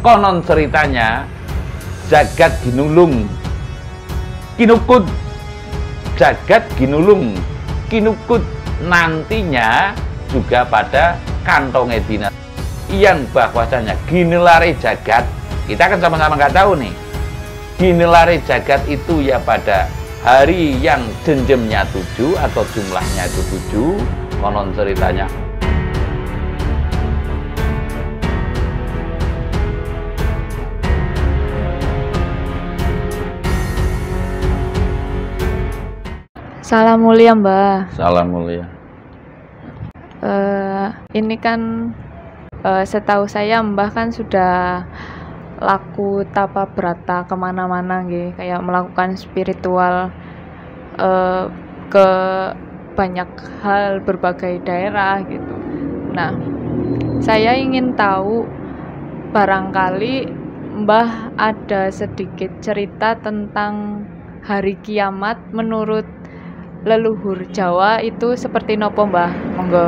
Konon ceritanya jagat ginulung kinukut, jagat ginulung kinukut nantinya juga pada kantong dina yang bahwasanya ginelare jagat, kita kan sama-sama nggak tahu nih, ginelare jagat itu ya pada hari yang jenjemnya 7 atau jumlahnya itu 7 konon ceritanya. Salam mulia Mbah. Salam mulia. Ini kan setahu saya Mbah kan sudah laku tapa brata kemana-mana gitu, kayak melakukan spiritual ke banyak hal, berbagai daerah gitu. Nah, saya ingin tahu barangkali Mbah ada sedikit cerita tentang hari kiamat menurut leluhur Jawa itu seperti nopo Mbah? Monggo.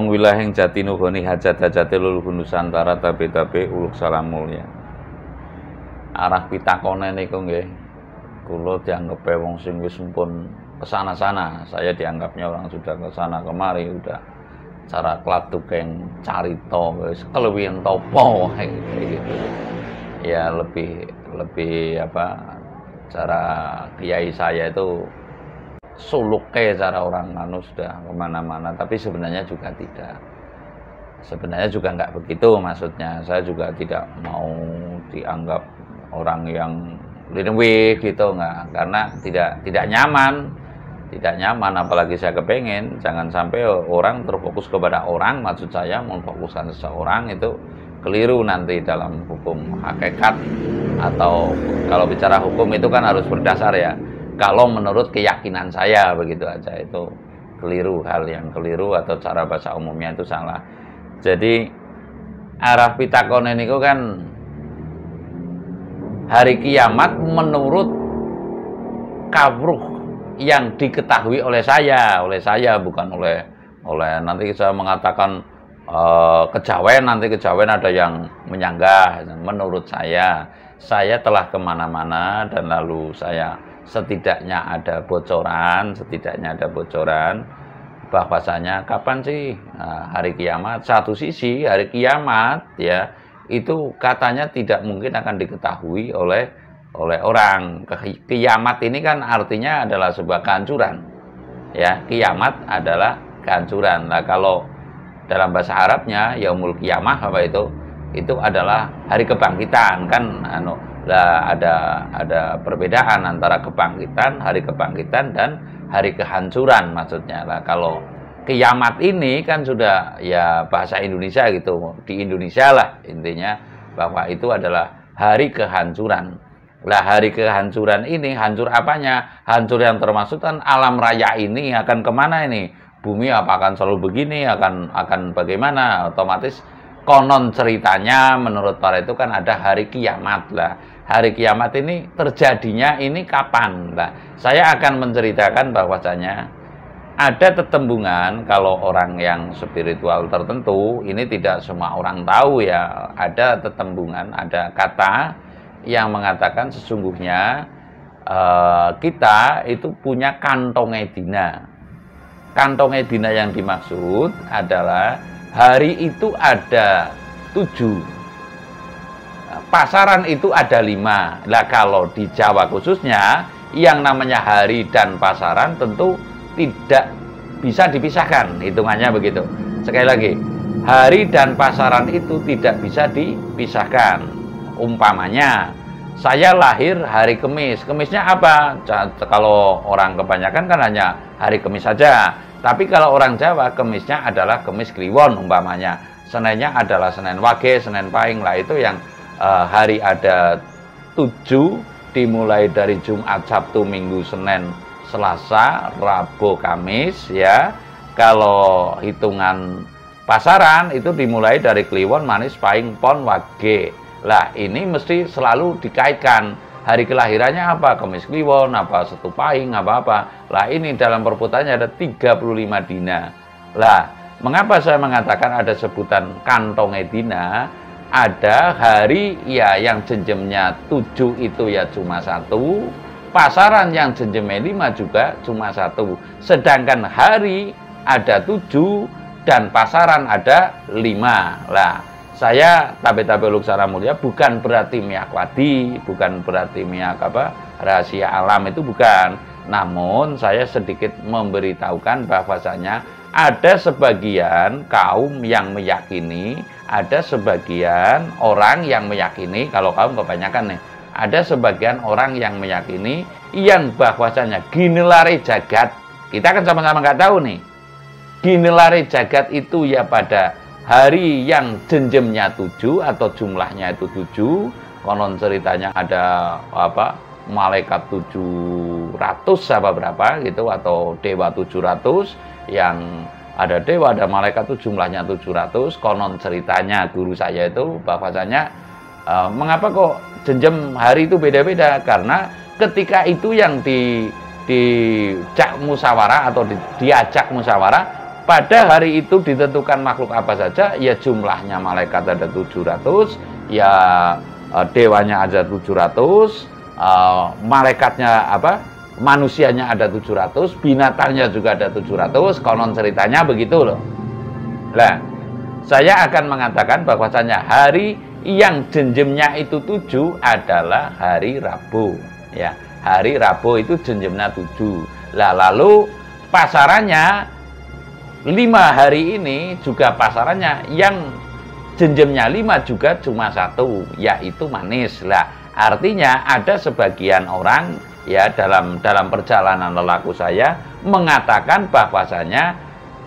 Wilahing jati nuhoni hajat-hajate leluhur Nusantara tabe-tabe uluk salam mulia. Arah pitakone niku nggih kula dianggep wong sing wis mumpun kesana-sana. Saya dianggapnya orang sudah kesana kemari, udah cara klatukeng carita wis keluwihan topo gitu. Ya lebih apa, cara kiai saya itu suluknya cara orang anu sudah kemana-mana, tapi sebenarnya juga tidak. Sebenarnya juga nggak begitu maksudnya. Saya juga tidak mau dianggap orang yang linwe gitu, nggak, karena tidak nyaman, apalagi saya kepengen jangan sampai orang terfokus kepada orang. Maksud saya memfokuskan seseorang itu keliru nanti dalam hukum hakikat, atau kalau bicara hukum itu kan harus berdasar ya. Kalau menurut keyakinan saya begitu aja, itu keliru, hal yang keliru atau cara bahasa umumnya itu salah. Jadi arah pitakon ini kan hari kiamat menurut kawruh yang diketahui oleh saya bukan oleh nanti saya mengatakan kejawen, nanti kejawen ada yang menyanggah. Menurut saya telah kemana-mana dan lalu saya setidaknya ada bocoran bahwasanya kapan sih hari kiamat. Satu sisi hari kiamat ya itu katanya tidak mungkin akan diketahui oleh orang. Kiamat ini kan artinya adalah sebuah kehancuran ya, kiamat adalah kehancuran. Nah, kalau dalam bahasa Arabnya yaumul qiyamah apa itu adalah hari kebangkitan kan. Ada perbedaan antara hari kebangkitan dan hari kehancuran maksudnya. Nah, kalau kiamat ini kan sudah ya bahasa Indonesia gitu, di Indonesia lah intinya, bahwa itu adalah hari kehancuran. Lah hari kehancuran ini, hancur apanya? Hancur yang termasuk kan alam raya ini akan kemana ini? Bumi apa akan selalu begini, akan bagaimana? Otomatis konon ceritanya menurut para itu kan ada hari kiamat lah. Hari kiamat ini terjadinya ini kapan? Nah, saya akan menceritakan bahwasanya ada tetembungan kalau orang yang spiritual tertentu, ini tidak semua orang tahu ya. Ada tetembungan, ada kata yang mengatakan sesungguhnya kita itu punya kantong edina. Kantong edina yang dimaksud adalah hari itu ada 7. Pasaran itu ada 5. Nah, kalau di Jawa khususnya yang namanya hari dan pasaran tentu tidak bisa dipisahkan, hitungannya begitu. Sekali lagi, hari dan pasaran itu tidak bisa dipisahkan. Umpamanya saya lahir hari Kamis. Kemisnya apa? Kalau orang kebanyakan kan hanya hari Kamis saja. Tapi kalau orang Jawa, Kemisnya adalah Kemis Kliwon umpamanya. Senennya adalah Senen Wage, Senen Pahing lah, itu yang hari ada 7, dimulai dari Jumat, Sabtu, Minggu, Senin, Selasa, Rabu, Kamis ya. Kalau hitungan pasaran itu dimulai dari Kliwon, Manis, Pahing, Pon, Wage. Lah ini mesti selalu dikaitkan. Hari kelahirannya apa? Kemis Kliwon, apa Setu Pahing, apa-apa. Lah ini dalam perputaannya ada 35 dina. Lah, mengapa saya mengatakan ada sebutan kantong dina? Ada hari ya yang jenjemnya 7 itu ya cuma 1, pasaran yang jenjemnya 5 juga cuma 1. Sedangkan hari ada 7 dan pasaran ada 5. Lah, saya tabe-tabe Luksara Mulia bukan berarti miakwadi, bukan berarti miak rahasia alam, itu bukan. Namun saya sedikit memberitahukan bahwasanya ada sebagian kaum yang meyakini, ada sebagian orang yang meyakini, kalau kaum kebanyakan nih, ada sebagian orang yang meyakini yang bahwasanya ginelare jagat, kita kan sama-sama nggak tahu nih, ginelare jagat itu ya pada hari yang jenjemnya 7 atau jumlahnya itu 7, konon ceritanya ada malaikat 700 apa berapa gitu, atau dewa 700, yang ada dewa, ada malaikat itu jumlahnya 700. Konon ceritanya guru saya itu bahwasanya mengapa kok jenjem hari itu beda-beda, karena ketika itu yang dijak musyawarah atau diajak musyawarah, pada hari itu ditentukan makhluk apa saja, ya jumlahnya malaikat ada 700, ya dewanya ada 700, malaikatnya manusianya ada 700, binatangnya juga ada 700, konon ceritanya begitu loh. Nah, saya akan mengatakan bahwasanya hari yang jenjemnya itu 7 adalah hari Rabu ya. Hari Rabu itu jenjemnya 7. Lah lalu pasarannya 5 hari ini juga pasarannya yang jenjemnya 5 juga cuma 1, yaitu Manis. Lah artinya ada sebagian orang ya dalam perjalanan lelaku saya mengatakan bahwasanya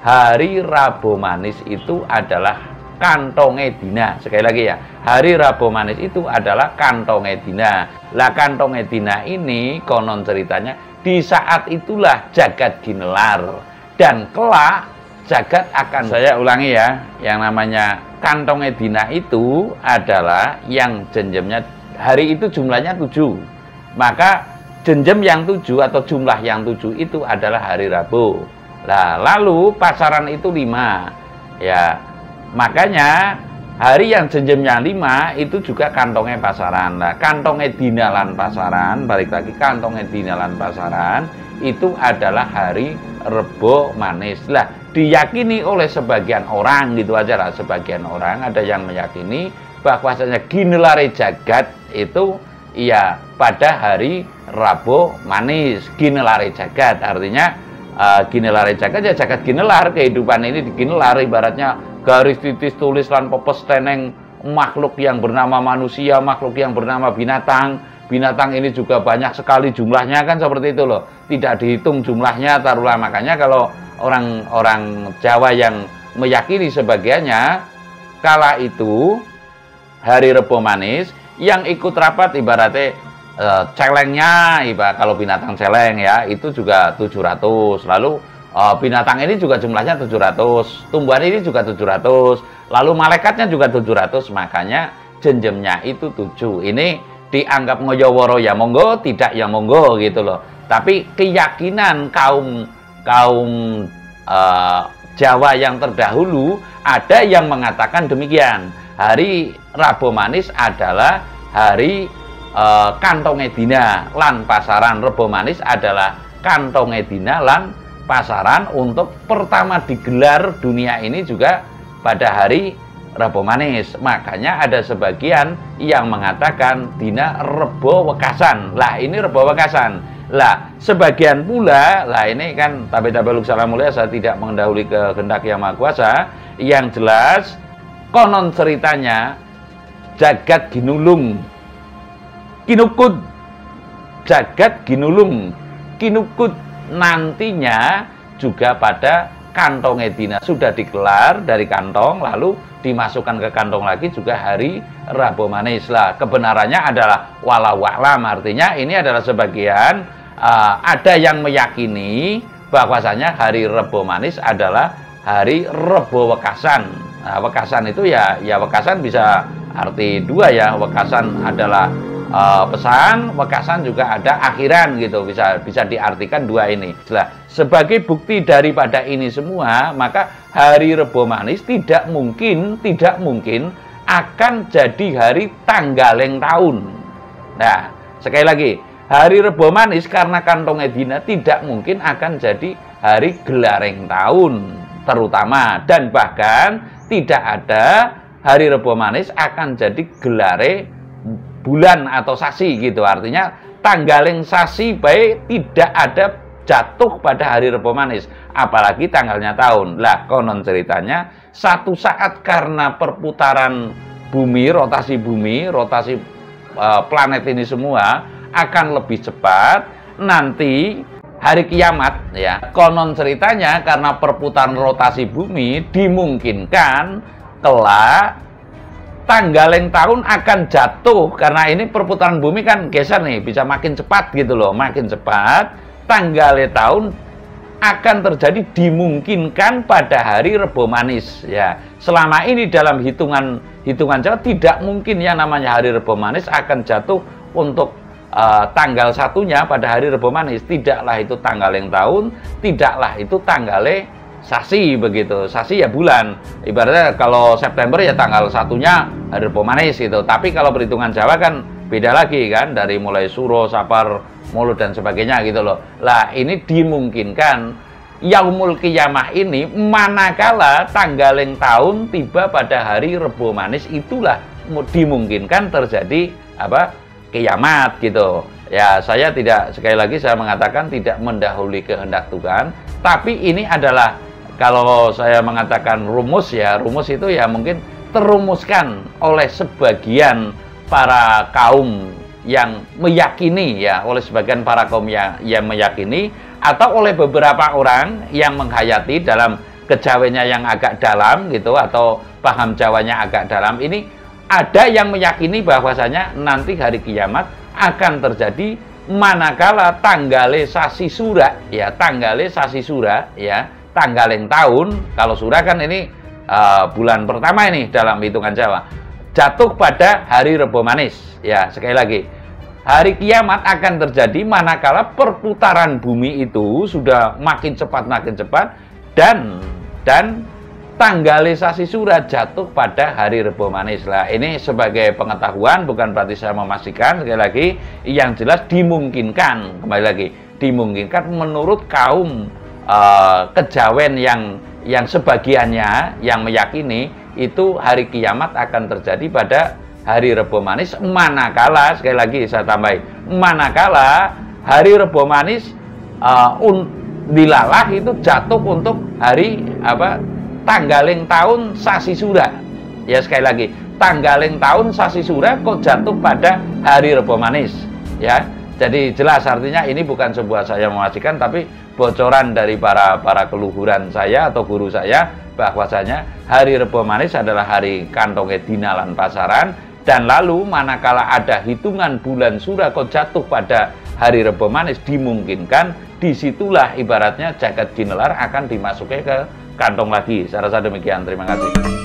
hari Rabu Manis itu adalah kantongnya dina. Sekali lagi ya, hari Rabu Manis itu adalah kantongnya dina. Lah kantongnya dina ini konon ceritanya di saat itulah jagat ginelar, dan kelak jagat akan, saya ulangi ya, yang namanya kantongnya dina itu adalah yang jenjemnya hari itu jumlahnya 7, maka jenjem yang 7 atau jumlah yang 7 itu adalah hari Rabu. Nah, lalu pasaran itu 5. Ya, makanya hari yang jenjemnya 5 itu juga kantongnya pasaran. Nah, kantongnya dinalan pasaran, balik lagi kantongnya dinalan pasaran itu adalah hari Rebo Manis. Lah, diyakini oleh sebagian orang gitu aja lah, sebagian orang ada yang meyakini bahwasanya ginelare jagat itu ya pada hari Rabu Manis. Ginelare jagat artinya ginelare jagat ya jagat ginelar, kehidupan ini diginelar, ibaratnya garis titis tulis lan pepes teneng makhluk yang bernama manusia, makhluk yang bernama binatang. Binatang ini juga banyak sekali jumlahnya kan, seperti itu loh, tidak dihitung jumlahnya taruhlah. Makanya kalau orang Jawa yang meyakini sebagiannya, kala itu hari Rebo Manis yang ikut rapat ibaratnya celengnya, kalau binatang celeng ya itu juga 700, lalu binatang ini juga jumlahnya 700, tumbuhan ini juga 700, lalu malaikatnya juga 700, makanya jenjemnya itu 7. Ini dianggap ngoyoworo ya monggo, tidak ya monggo gitu loh. Tapi keyakinan kaum Jawa yang terdahulu ada yang mengatakan demikian. Hari Rabu Manis adalah hari kantongnya dina lan pasaran. Rebo Manis adalah kantongnya dina lan pasaran untuk pertama digelar dunia ini juga pada hari Rebo Manis. Makanya ada sebagian yang mengatakan dina Rebo Wekasan. Lah ini Rebo Wekasan. Lah sebagian pula, lah ini kan tabe-tabe Luksara Mulia, saya tidak mendahului kehendak Yang Maha Kuasa. Yang jelas konon ceritanya jagat ginulung kinukut, jagat ginulung kinukut nantinya juga pada kantong Edina sudah dikelar dari kantong, lalu dimasukkan ke kantong lagi juga hari Rebo Manis. Lah, kebenarannya adalah walau a'lam, artinya ini adalah sebagian ada yang meyakini bahwasanya hari Rebo Manis adalah hari Rebo Wekasan. Nah, Wekasan itu ya Wekasan bisa arti dua ya. Wekasan adalah pesan, Wekasan juga ada akhiran gitu, bisa diartikan dua ini. Nah, sebagai bukti daripada ini semua, maka hari Rebo Manis tidak mungkin akan jadi hari tanggaleng tahun. Nah, sekali lagi, hari Rebo Manis karena kantong Edina tidak mungkin akan jadi hari gelareng tahun terutama, dan bahkan tidak ada hari Rebo Manis akan jadi gelare bulan atau sasi gitu. Artinya tanggaleng sasi baik tidak ada jatuh pada hari Rebo Manis, apalagi tanggalnya tahun. Lah, konon ceritanya satu saat karena perputaran bumi, rotasi planet ini semua akan lebih cepat, nanti hari kiamat ya, konon ceritanya karena perputaran rotasi bumi dimungkinkan kelak tanggaleng tahun akan jatuh, karena ini perputaran bumi kan geser nih, bisa makin cepat gitu loh, makin cepat tanggaleng tahun akan terjadi dimungkinkan pada hari Rebo Manis ya. Selama ini dalam hitungan Jawa tidak mungkin yang namanya hari Rebo Manis akan jatuh untuk tanggal satunya pada hari Rebo Manis. Tidaklah itu tanggaleng tahun, tidaklah itu tanggaleng sasi begitu. Sasi ya bulan. Ibaratnya kalau September ya tanggal satunya hari Rebo Manis gitu. Tapi kalau perhitungan Jawa kan beda lagi kan, dari mulai Suro, Sapar, Mulut dan sebagainya gitu loh. Lah, ini dimungkinkan Yaumul Qiyamah ini manakala tanggaleng tahun tiba pada hari Rebo Manis, itulah dimungkinkan terjadi kiamat gitu. Ya, saya tidak, sekali lagi saya mengatakan tidak mendahului kehendak Tuhan, tapi ini adalah, kalau saya mengatakan rumus ya, rumus itu ya mungkin terumuskan oleh sebagian para kaum yang meyakini ya, oleh sebagian para kaum yang meyakini, atau oleh beberapa orang yang menghayati dalam kejawennya yang agak dalam gitu, atau paham Jawanya agak dalam. Ini ada yang meyakini bahwasanya nanti hari kiamat akan terjadi manakala tanggale sasi sura ya, tanggale sasi sura ya, tanggaleng tahun. Kalau sura kan ini bulan pertama ini dalam hitungan Jawa, jatuh pada hari Rebo Manis ya. Sekali lagi, hari kiamat akan terjadi manakala perputaran bumi itu sudah makin cepat dan tanggale sasi sura jatuh pada hari Rebo Manis. Lah, ini sebagai pengetahuan, bukan berarti saya memastikan. Sekali lagi, yang jelas dimungkinkan, kembali lagi, dimungkinkan menurut kaum kejawen yang sebagiannya yang meyakini itu hari kiamat akan terjadi pada hari Rebo Manis, manakala, sekali lagi saya tambahin, manakala hari Rebo Manis dilalah itu jatuh untuk hari tanggaleng tahun sasi sura ya. Sekali lagi, tanggaleng tahun sasi sura kok jatuh pada hari Rebo Manis ya. Jadi jelas, artinya ini bukan sebuah saya memastikan, tapi bocoran dari para keluhuran saya atau guru saya, bahwasanya hari Rebo Manis adalah hari kantong Edina lan pasaran. Dan lalu manakala ada hitungan bulan sura kok jatuh pada hari Rebo Manis, dimungkinkan disitulah ibaratnya jagat jinelar akan dimasuki ke kantong lagi. Saya rasa demikian. Terima kasih.